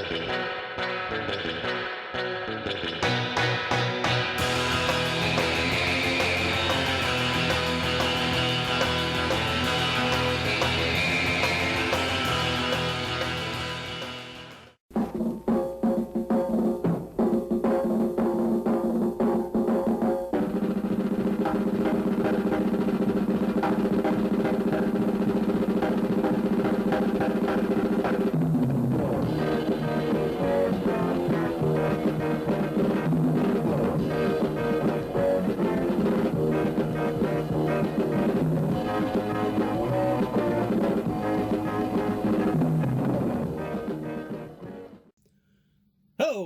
Hello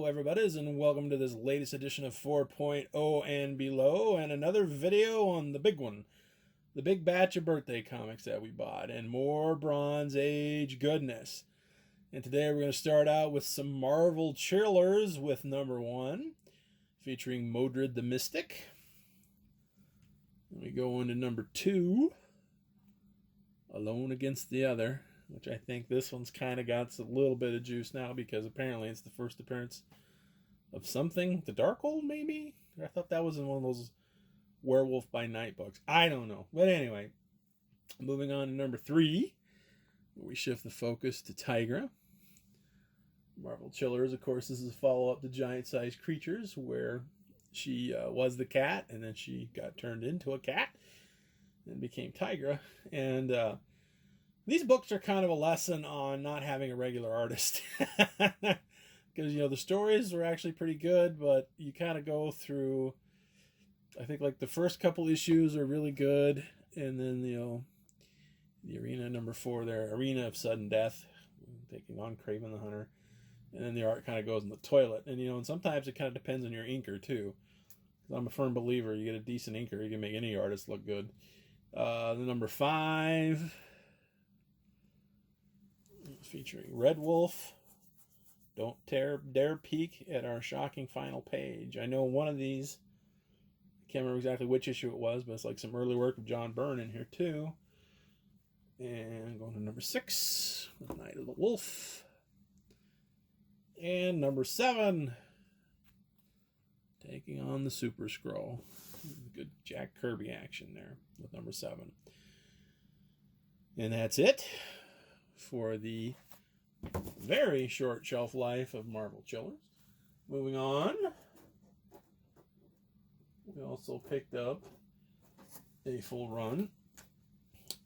everybody, and welcome to this latest edition of 4.0 and below, and another video on the big one, the big batch of birthday comics that we bought, and more Bronze Age goodness. And today we're going to start out with some Marvel Chillers with number 1, featuring Modred the Mystic. Then we go into number 2, Alone Against the Other, which I think this one's kind of got a little bit of juice now because apparently it's the first appearance of something. The Darkhold, maybe? I thought that was in one of those Werewolf by Night books. I don't know. But anyway, moving on to number 3, we shift the focus to Tigra. Marvel Chillers, of course, this is a follow-up to Giant-Sized Creatures, where she was the cat, and then she got turned into a cat and became Tigra. And these books are kind of a lesson on not having a regular artist. Because, the stories are actually pretty good, but you kind of go through, I think, like the first couple issues are really good. And then, the arena number 4 there, Arena of Sudden Death, taking on Kraven the Hunter. And then the art kind of goes in the toilet. And, and sometimes it kind of depends on your inker, too. Because I'm a firm believer, you get a decent inker, you can make any artist look good. The number 5... featuring Red Wolf. Don't dare peek at our shocking final page. I know one of these, I can't remember exactly which issue it was, but it's like some early work of John Byrne in here too. And going to number 6, The Night of the Wolf. And number 7, taking on the Super Skrull. Good Jack Kirby action there with number 7. And that's it for the very short shelf life of Marvel Chillers. Moving on, we also picked up a full run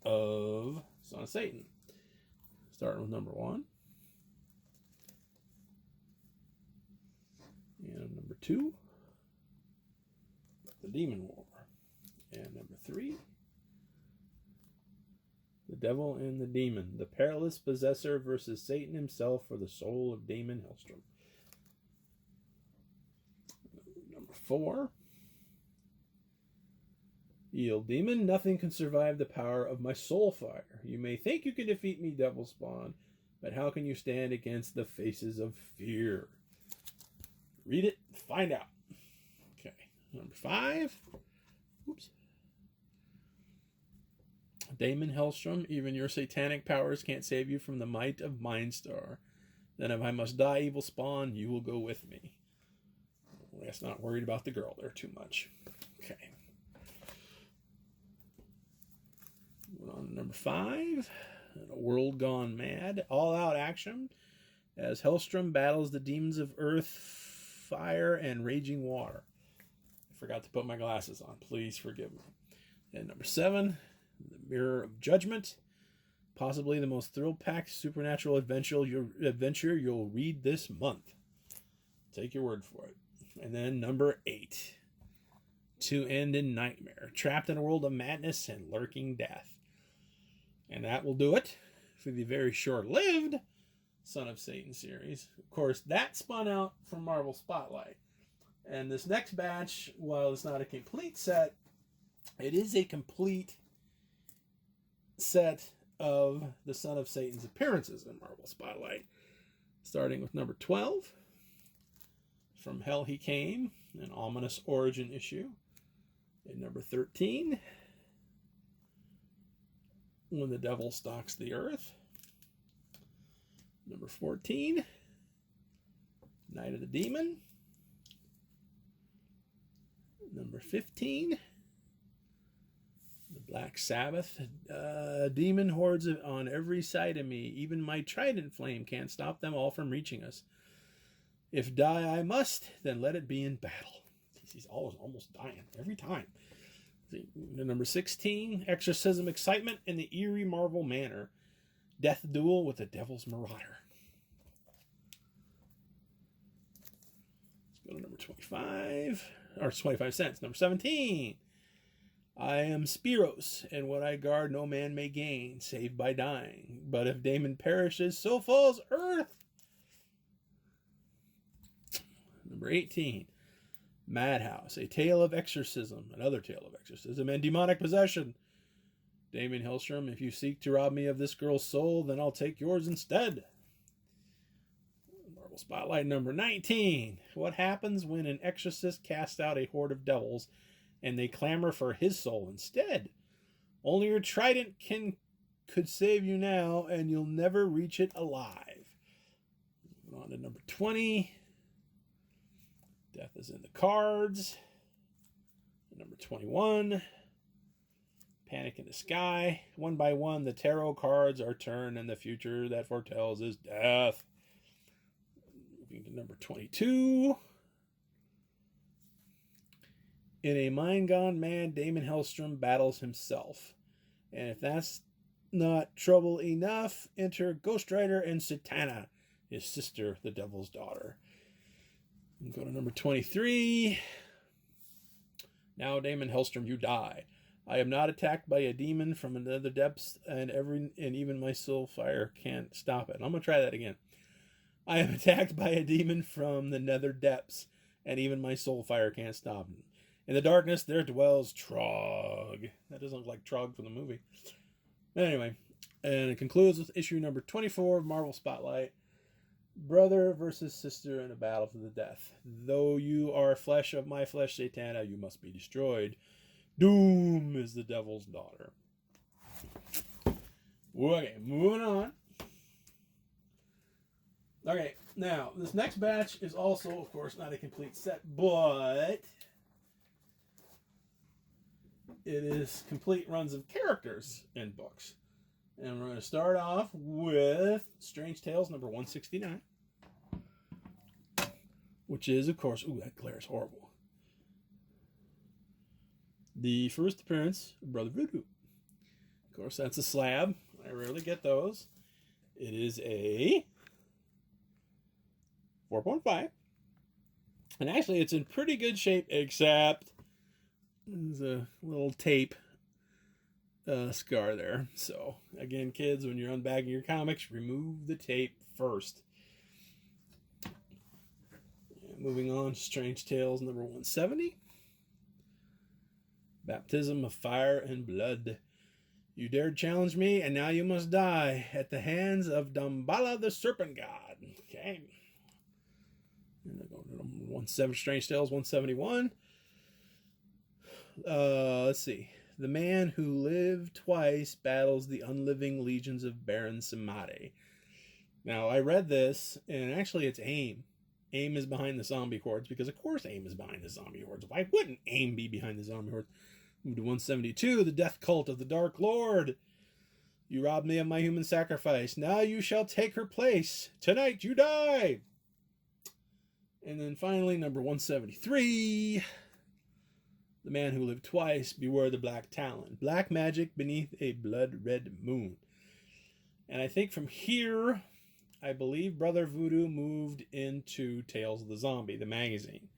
of Son of Satan, starting with number 1 and number 2, The Demon War, and number 3, The Devil and the Demon, the Perilous Possessor versus Satan himself for the soul of Damon Hellstrom. Number 4, Yield Demon, nothing can survive the power of my soul fire. You may think you can defeat me, Devil Spawn, but how can you stand against the faces of fear? Read it, find out. Okay, number 5. Oops. Damon Hellstrom, even your satanic powers can't save you from the might of Mindstar. Then if I must die, evil spawn, you will go with me. Let's not worried about the girl there too much. Okay. Moving on to number 5. A World Gone Mad. All-out action as Hellstrom battles the demons of earth, fire, and raging water. I forgot to put my glasses on. Please forgive me. And number 7, The Mirror of Judgment, possibly the most thrill-packed supernatural adventure you'll read this month. Take your word for it. And then number 8, To End in Nightmare, trapped in a world of madness and lurking death. And that will do it for the very short-lived Son of Satan series. Of course, that spun out from Marvel Spotlight. And this next batch, while it's not a complete set, it is a complete set of the Son of Satan's appearances in Marvel Spotlight. Starting with number 12, From Hell He Came, an ominous origin issue. And number 13, When the Devil Stalks the Earth. Number 14, Night of the Demon. Number 15. The Black Sabbath. Demon hordes on every side of me. Even my trident flame can't stop them all from reaching us. If die I must, then let it be in battle. He's almost dying every time. Number 16, Exorcism Excitement in the Eerie Marvel Manor. Death Duel with the Devil's Marauder. Let's go to number 25, or 25 cents. Number 17, I am Spiros, and what I guard no man may gain, save by dying. But if Damon perishes, so falls earth. Number 18, Madhouse, a tale of exorcism, another tale of exorcism and demonic possession. Damon Hellstrom, if you seek to rob me of this girl's soul, then I'll take yours instead. Marvel Spotlight number 19. What happens when an exorcist casts out a horde of devils and they clamor for his soul instead? Only your trident could save you now, and you'll never reach it alive. Moving on to number 20. Death is in the Cards. Number 21. Panic in the Sky. One by one, the tarot cards are turned, and the future that foretells is death. Moving to number 22. In a mind gone mad, Damon Hellstrom battles himself. And if that's not trouble enough, enter Ghost Rider and Satana, his sister, the devil's daughter. And go to number 23. Now, Damon Hellstrom, you die. I am not attacked by a demon from another depths, and even my soul fire can't stop it. I'm going to try that again. I am attacked by a demon from the nether depths, and even my soul fire can't stop it. In the darkness, there dwells Trog. That doesn't look like Trog from the movie. Anyway, and it concludes with issue number 24 of Marvel Spotlight. Brother versus sister in a battle to the death. Though you are flesh of my flesh, Satana, you must be destroyed. Doom is the devil's daughter. Okay, moving on. Okay, now, this next batch is also, of course, not a complete set, but it is complete runs of characters in books. And we're going to start off with Strange Tales number 169. Which is, of course, ooh, that glare is horrible. The first appearance of Brother Voodoo. Of course, that's a slab. I rarely get those. It is a 4.5. And actually, it's in pretty good shape, except there's a little tape scar there. So, again, kids, when you're unbagging your comics, remove the tape first. Moving on, Strange Tales number 170. Baptism of Fire and Blood. You dared challenge me, and now you must die at the hands of Damballa the Serpent God. Okay. And then go to number 170, Strange Tales 171. Let's see. The man who lived twice battles the unliving legions of Baron Samadi. Now, I read this, and actually it's AIM. AIM is behind the zombie hordes, because of course AIM is behind the zombie hordes. Why wouldn't AIM be behind the zombie hordes? Move to 172, the death cult of the Dark Lord. You robbed me of my human sacrifice. Now you shall take her place. Tonight you die. And then finally, number 173, the man who lived twice, beware the Black Talon. Black magic beneath a blood-red moon. And I think from here, I believe Brother Voodoo moved into Tales of the Zombie, the magazine,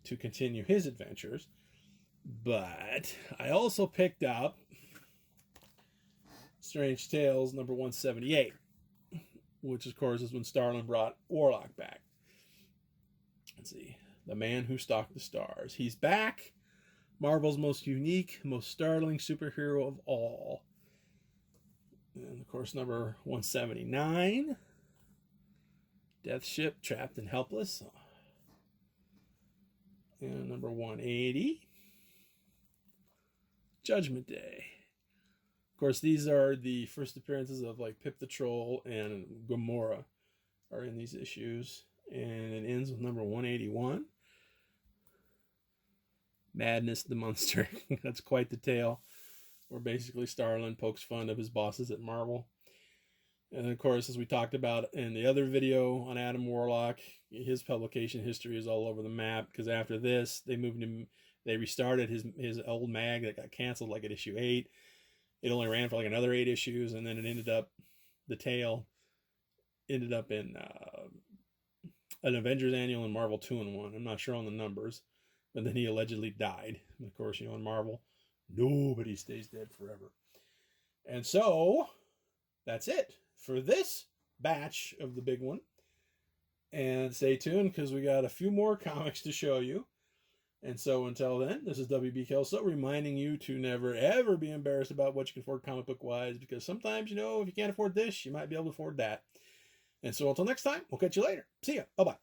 to continue his adventures. But I also picked up Strange Tales number 178, which of course is when Starlin brought Warlock back. Let's see. The Man Who Stalked the Stars. He's back. Marvel's most unique, most startling superhero of all. And of course, number 179. Death Ship, Trapped and Helpless. And number 180. Judgment Day. Of course, these are the first appearances of like Pip the Troll and Gamora are in these issues. And it ends with number 181. Madness the Monster. That's quite the tale, where basically Starlin pokes fun of his bosses at Marvel. And of course, as we talked about in the other video on Adam Warlock, his publication history is all over the map, because after this, they restarted his old mag that got canceled like at issue 8. It only ran for like another 8 issues, and then it ended up, the tale ended up in an Avengers Annual and Marvel 2-in-1. I'm not sure on the numbers, but then he allegedly died. And of course, in Marvel, nobody stays dead forever. And so, that's it for this batch of the big one. And stay tuned, because we got a few more comics to show you. And so until then, this is WB Kelso reminding you to never ever be embarrassed about what you can afford comic book wise, because sometimes, if you can't afford this, you might be able to afford that. And so until next time, we'll catch you later. See ya. Bye-bye.